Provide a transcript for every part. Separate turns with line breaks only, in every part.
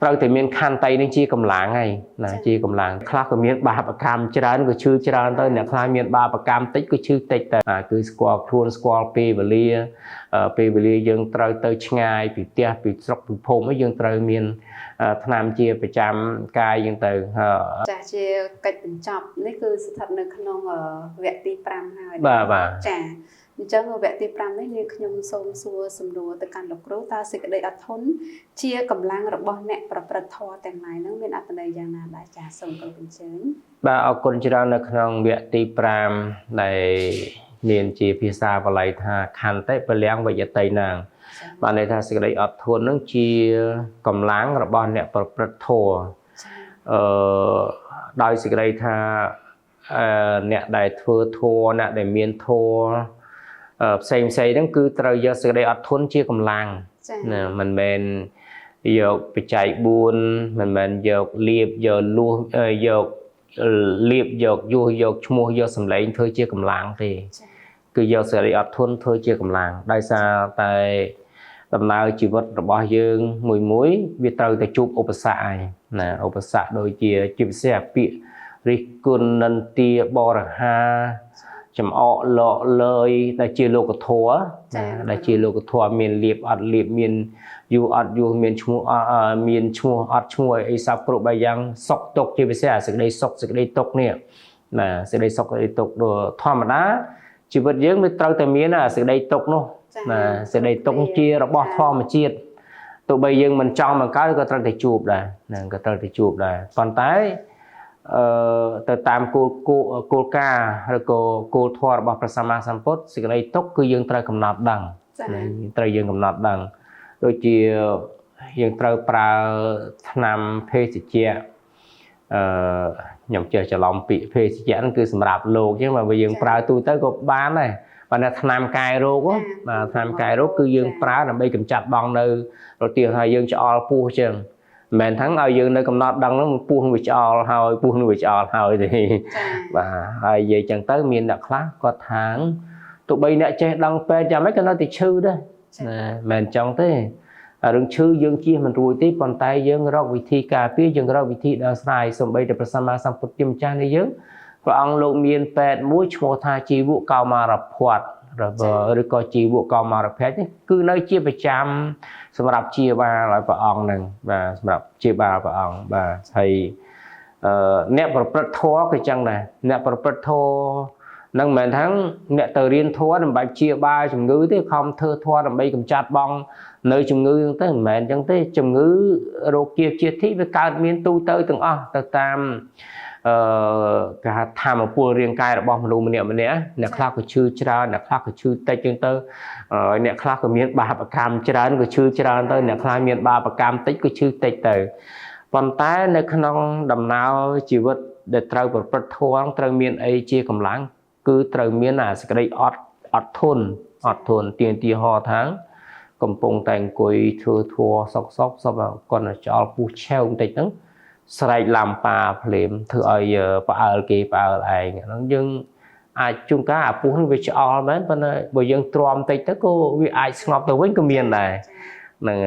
ត្រូវតែមានខន្តីនឹងជាកម្លាំងហើយណាជាកម្លាំងខ្លះក៏មានបាបកម្មច្រើនក៏ឈឺច្រើនទៅអ្នកខ្លះមានបាបកម្មតិចក៏ឈឺតិចទៅគឺស្គាល់ខ្លួនស្គាល់ពេលវេលាយើងត្រូវទៅឆ្ងាយពីផ្ទះពីស្រុកពីភូមិយើងត្រូវមានថ្នាំជាប្រចាំកាយយើងទៅ
ចាជាកិច្ចបញ្ចប់នេះគឺស្ថិតនៅក្នុងវគ្គទី5ហើយ
បាទ
ចាអញ្ចឹងវគ្គទី5នេះយើងខ្ញុំសូមសួរសំណួរទៅកាន់លោកគ្រូតើសេចក្តីអត់ធន់ជាកម្លាំងរបស់អ្នកប្រព្រឹត្តធម៌ទាំងឡាយនោះមានអត្ថន័យយ៉ាងណាដែរចាសូមគោរពអញ្ជើញ
បាទអរគុណច្រើននៅក្នុងវគ្គទី5ដែលមានជាភាសាបាលីថាខន្តិពលំវិយតិណាងបានន័យថាសេចក្តីអត់ធន់នឹងជាកម្លាំងរបស់អ្នកប្រព្រឹត្តធម៌ដោយសេចក្តីថាអ្នកដែលធ្វើធម៌អ្នកដែលមានធម៌ផ្សេងហ្នឹងគឺត្រូវយកសេចក្តីអត់ធន់ជាកម្លាំងណាមិនមែនយកបច្ច័យ4មិនមែនយកលៀបយកលួសយកលៀបយកយុះយកឈ្មោះយកសម្លេងធ្វើជាកម្លាំងទេគឺយកសេចក្តីអត់ធន់ធ្វើជាកម្លាំងដោយសារតែដំណើរជីវិតរបស់យើងមួយវាត្រូវតែជួបឧបសគ្គហើយណាឧបសគ្គដូចជាពិសេសពាក្យរិះគន់និន្ទាបរិហាចំអកលកលើយដែលជាលោកធម៌ដែលជាលោកធម៌មានលៀបអត់លៀបមានយូរអត់យូរមានឈ្មោះមានឈ្មោះអត់ឈ្មោះអីសពគ្រប់បែបយ៉ាងសុខទុក្ខជាពិសេសសេចក្តីសុខសេចក្តីទុក្ខនេះណាសេចក្តីសុខសេចក្តីទុក្ខដូចធម្មតាជីវិតយើងវាត្រូវតែមានសេចក្តីទុក្ខនោះណាសេចក្តីទុក្ខជារបស់ធម្មជាតិទោះបីយើងមិនចង់បង្កើតក៏ត្រូវតែជួបដែរណាក៏ត្រូវតែជួបដែរប៉ុន្តែទៅតាមគោលការណ៍ឬក៏គោលធម៌របស់ព្រះសម្មាសម្ពុទ្ធសេចក្តីទុក្ខគឺយើងត្រូវកំណត់ដឹងត្រូវយើងកំណត់ដឹងដូចជាយើងត្រូវប្រើថ្នាំភេសជ្ជៈខ្ញុំចេះច្រឡំពាក្យភេសជ្ជៈហ្នឹងគឺសម្រាប់លោកអញ្ចឹងបើយើងប្រើទូទៅក៏បានដែរប៉ុន្តែថ្នាំកែរោគបាទថ្នាំកែរោគគឺយើងប្រើដើម្បីកម្ចាត់បងនៅរទាស់ហើយយើងឆ្អល់ពោះអញ្ចឹងមិនមែនថាឲ្យយើងនៅកំណត់ដឹងហ្នឹងពោះនឹងវាឆ្អល់ហើយពោះនឹងវាឆ្អល់ហើយទេបាទហើយនិយាយចឹងទៅមានអ្នកខ្លះគាត់ថាទោះបីអ្នកចេះដឹងពេទ្យយ៉ាងម៉េចក៏នៅតែឈឺដែរណាមិនចឹងទេរឿងឈឺយើងជៀសមិនរួចទេប៉ុន្តែយើងរកវិធីការពារយើងរកវិធីដោះស្រាយសូម្បីតែព្រះសម្មាសម្ពុទ្ធជាម្ចាស់នៃយើងព្រះអង្គលោកមានពេទ្យមួយឈ្មោះថាជីវកោមារភ័តឬក៏ជីវកោមារភ័តនេះគឺនៅជាប្រចាំសម្រាប់ជាបាលឲ្យព្រះអង្គនឹងបាទសម្រាប់ជាបាលព្រះអង្គបាទហើយអ្នកប្រព្រឹត្តធម៌ក៏ចឹងដែរអ្នកប្រព្រឹត្តធម៌នឹងមិនមែនថាអ្នកទៅរៀនធម៌ដើម្បីជាបាលជំងឺទេខំធ្វើធម៌ដើម្បីកម្ចាត់បងនៅជំងឺហ្នឹងទៅមិនមែនចឹងទេជំងឺរោគជាតិធីវាកើតមានទូទៅទាំងអស់ទៅតាមគេហៅធម្មពលរាងកាយរបស់មនុស្សម្នាក់អ្នកខ្លះក៏ឈឺច្រើនអ្នកខ្លះក៏ឈឺតិចចឹងទៅអ្នកខ្លះក៏មានបាបកម្មច្រើនក៏ឈឺច្រើនទៅអ្នកខ្លះមានបាបកម្មតិចក៏ឈឺតិចទៅប៉ុន្តែនៅក្នុងដំណើរជីវិតដែលត្រូវប្រព្រឹត្តធម៌ត្រូវមានអីជាកម្លាំងគឺត្រូវមានសេចក្តីអត់ធន់ទៀងទីហោថាកំពុងតែអង្គុយធ្វើធัวសុកគាត់ចោលពុះឆេវបន្តិចហ្នឹងស្រែកឡាំប៉ាភ្លាមធ្វើឲ្យផ្អើលគេផ្អើលឯងហ្នឹងយើងអាចជួនកាលអាពុះហ្នឹងវាឆ្អល់មែនប៉ុន្តែបើយើងទ្រាំបន្តិចទៅក៏វាអាចស្ងប់ទៅវិញក៏មានដែរហ្នឹង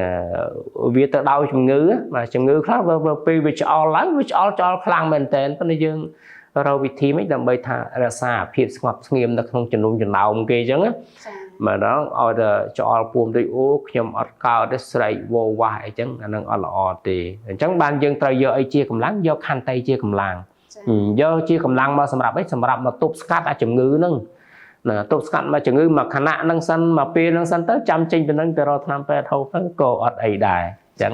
វាទៅដោយជំងឺបាទជំងឺខ្លះបើពេលវាឆ្អល់ឡើងវាឆ្អល់ខ្លាំងមែនតើប៉ុន្តែយើងរកវិធីមិនដើម្បីថារក្សាភាពស្ងប់ស្ងៀមនៅក្នុងចំណោមគេអញ្ចឹងណាម្ដងឲ្យតែឆ្អល់ពួមដូចអូខ្ញុំអត់កើតទេស្រែកវោវាស់អីចឹងអានឹងអត់ល្អទេអញ្ចឹងបានយើងត្រូវយកអីជាកម្លាំងយកខន្តីជាកម្លាំងយកជាកម្លាំងមកសម្រាប់អីសម្រាប់មកទប់ស្កាត់អាជំងឺហ្នឹងណាទប់ស្កាត់មកជំងឺមកខណៈហ្នឹងសិនមកពេលហ្នឹងសិនទៅចាំចេញពីហ្នឹងទៅរកថ្នាំពេទ្យហូបទៅក៏អត់អីដែរអញ្ចឹង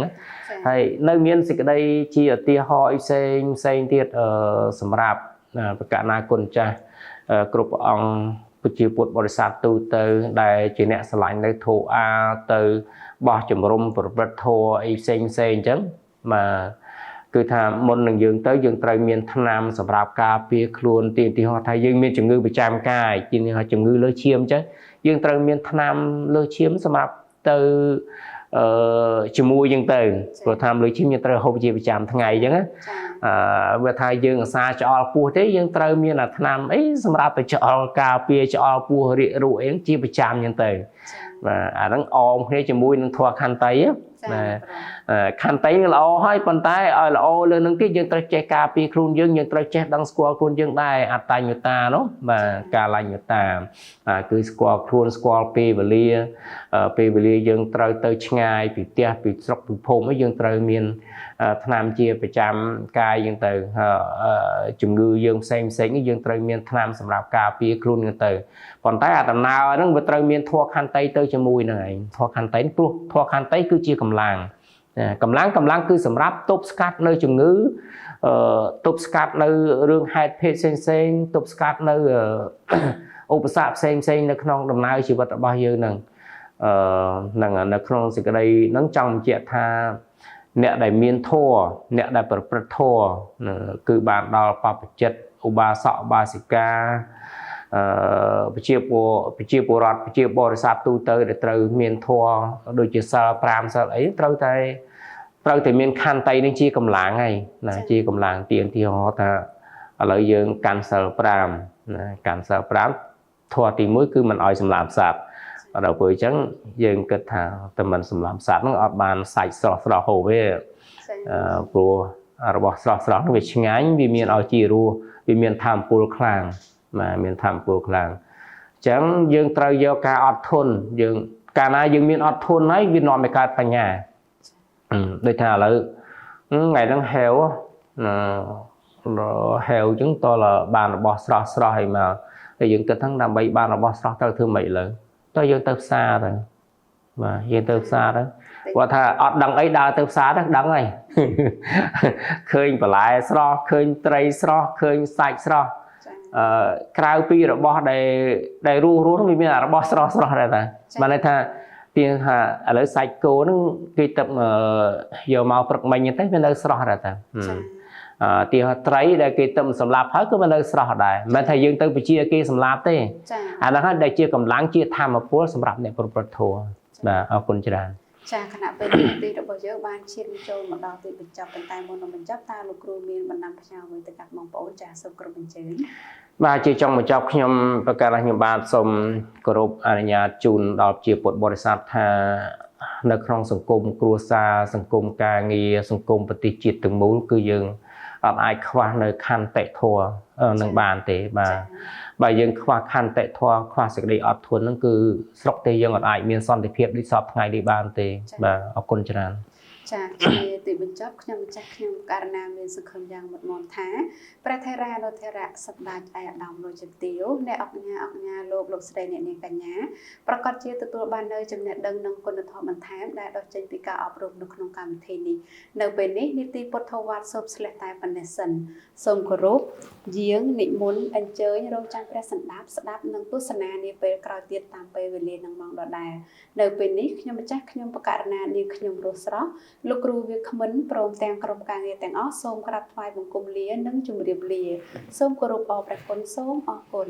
ហើយនៅមានសេចក្តីជាឧទាហរណ៍ផ្សេងទៀតសម្រាប់ប្រកាសណាគុណចាស់គ្រប់ព្រះអង្គជាពុទ្ធបរិស័ទទូទៅដែលជាអ្នកស្រឡាញ់នៅធម៌អាទៅបោះជំរុំប្រព្រឹត្តធម៌អីផ្សេងអញ្ចឹងបាទគឺថាមុននឹងយើងទៅយើងត្រូវមានថ្នាំសម្រាប់ការពារខ្លួនទីហោះថាយើងមានជំងឺប្រចាំកាយជាជំងឺលើឈាមអញ្ចឹងយើងត្រូវមានថ្នាំលើឈាមសម្រាប់ទៅជាមួយយើងទៅព្រោះថាលើឈាមយើងត្រូវហូបជាប្រចាំថ្ងៃអញ្ចឹងណាវាថាយើងអាសាឆ្អល់ពោះទេយើងត្រូវមានអាថ្នាំអីសម្រាប់ទៅឆ្អល់ការពារឆ្អល់ពោះរាករូសអីជាប្រចាំអញ្ចឹងទៅបាទអាហ្នឹងអមគ្នាជាមួយនឹងធម៌ខន្តី ខន្តីល្អហើយប៉ុន្តែឲ្យល្អលើនឹងទៀតយើងត្រូវចេះការពារខ្លួនយើងត្រូវចេះដឹងស្គាល់ខ្លួនយើងដែរអត្តញ្ញតានោះបាទកាលញ្ញតាគឺស្គាល់ខ្លួនស្គាល់ពេលវេលាយើងត្រូវទៅឆ្ងាយពីផ្ទះពីស្រុកពីភូមិយើងត្រូវមានថ្នាំជាប្រចាំកាយយើងទៅជំងឺយើងផ្សេងយើងត្រូវមានថ្នាំសម្រាប់ការពារខ្លួនយើងទៅប៉ុន្តែអាដំណើរហ្នឹងវាត្រូវមានធម៌ខន្តីទៅជាមួយនឹងឯងធម៌ខន្តីព្រោះធម៌ខន្តីគឺជាកម្លាំងគឺសម្រាប់ទប់ស្កាត់នៅជំងឺទប់ស្កាត់នៅរឿងហេតុភេទផ្សេងទប់ស្កាត់នៅឧបសគ្គផ្សេងនៅក្នុងដំណើរជីវិតរបស់យើងហ្នឹងនៅក្នុងសេចក្តីហ្នឹងចង់បញ្ជាក់ថាអ្នកដែលមានធម៌អ្នកដែលប្រព្រឹត្តធម៌គឺបានដល់បព្វជិតឧបាសកឧបាសិកាប្រជាពលរដ្ឋប្រជាបរិស័ទទូទៅដែលត្រូវមានធម៌ដូចជាសិល5សិលអីត្រូវតែមានខន្តីនឹងជាកម្លាំងហើយណាជាកម្លាំងទៀងទីហោថាឥឡូវយើងកាន់សិល5ណាកាន់សិល5ធម៌ទី1គឺមិនឲ្យសម្លាប់សត្វដល់ពេលអញ្ចឹងយើងគិតថាតែមិនសម្លាប់សត្វហ្នឹងអត់បានសាច់ស្រស់ហូបទេព្រោះរបស់ស្រស់ហ្នឹងវាឆ្ងាញ់វាមានឲ្យជីរស់វាមានធម៌ពលខ្លាំងបាទមានធម៌ពលខ្លាំងអញ្ចឹងយើងត្រូវយកការអត់ធន់យើងកាលណាយើងមានអត់ធន់ហើយវានាំឲ្យកើតបញ្ញាដូចថាឥឡូវថ្ងៃហ្នឹងហេវអញ្ចឹងតើបានរបស់ស្រស់ហើយមកតែយើងគិតថាដើម្បីបានរបស់ស្រស់ទៅធ្វើម៉េចឥឡូវតើយើងទៅផ្សារទៅបាទយើងទៅផ្សារទៅគាត់ថាអត់ដឹងអីដើរទៅផ្សារទៅដឹងហើយឃើញបន្លែស្រស់ឃើញត្រីស្រស់ឃើញសាច់ស្រស់ក្រៅពីរបស់ដែលរស់វាមានរបស់ស្រស់ដែរតាបានន័យថាទៀងថាឥឡូវសាច់គោហ្នឹងគេទៅយកមកព្រឹកមិញទៅវានៅស្រស់ដែរតាទីត្រីដែលគេទៅសម្លាប់ហើយក៏វានៅស្រស់ដែរមិនថាយើងទៅពជាគេសម្លាប់ទេអាហ្នឹងហើយដែលជាកម្លាំងជាធម៌ពលសម្រាប់អ្នកប្រព្រឹត្តធម៌បាទអរគុណច្រើន
ចាគណៈពេលទីរបស់យើងបានឈានចូលមកដល់ទីបញ្ចប់ប៉ុន្តែមុននឹងបញ្ចប់តើលោកគ្រូមានបណ្ដាំផ្ញើអ្វីទៅកាន់បងប្អូនចាសូមគ្រប់អញ្ជើញ
បាទជាចុងបញ្ចប់ខ្ញុំប្រកាសថាខ្ញុំបាទសូមគោរពអនុញ្ញាតជូនដល់ជាពុទ្ធបរិស័ទថានៅក្នុងសង្គមគ្រួសារសង្គមការងារសង្គមប្រទេសជាតិទាំងមូលគឺយើងអត់អាចខ្វះនៅខន្តិធម៌នឹងបានទេបាទបើយើងខ្វះខន្តិធម៌ខ្វះសេចក្តីអត់ធន់ហ្នឹងគឺស្រុកទេយើងអត់អាចមានសន្តិភាពដូចសពថ្ងៃនេះបានទេបាទអរគុណច្រើន
ចាជាទីបញ្ចប់ខ្ញុំម្ចាស់ខ្ញុំករណាមានសង្ឃឹមយ៉ាងមុតមមថាព្រះថេរានុថេរៈសម្ដេចឯកឧត្តមលោកជំទាវអ្នកអង្គញាលោកស្រីអ្នកនាងកញ្ញាប្រកាសជាទទួលបាននៅចំណេះដឹងនិងគុណធម៌បន្ថែមដែលដកចេញពីការអប់រំនៅក្នុងកម្មវិធីនេះនៅពេលនេះនីតិពុទ្ធវត្តសូមឆ្លះតែប៉ុណ្ណេះសិនសូមគោរពយាងនិមន្តអញ្ជើញរងចាំព្រះសម្ដាប់ស្ដាប់និងទស្សនានាពេលក្រោយទៀតតាមពេលវេលានឹងម៉ោងដដែលនៅពេលនេះខ្ញុំម្ចាស់ខ្ញុំបករណានាងខ្ញុំរស់ស្រស់លោកគ្រូវាគ្មិនព្រមទាំងក្រុមការងារទាំងអស់សូមក្រាបថ្វាយបង្គំលានិងជម្រាបលាសូមគោរពអរព្រះគុណសូមអរគុណ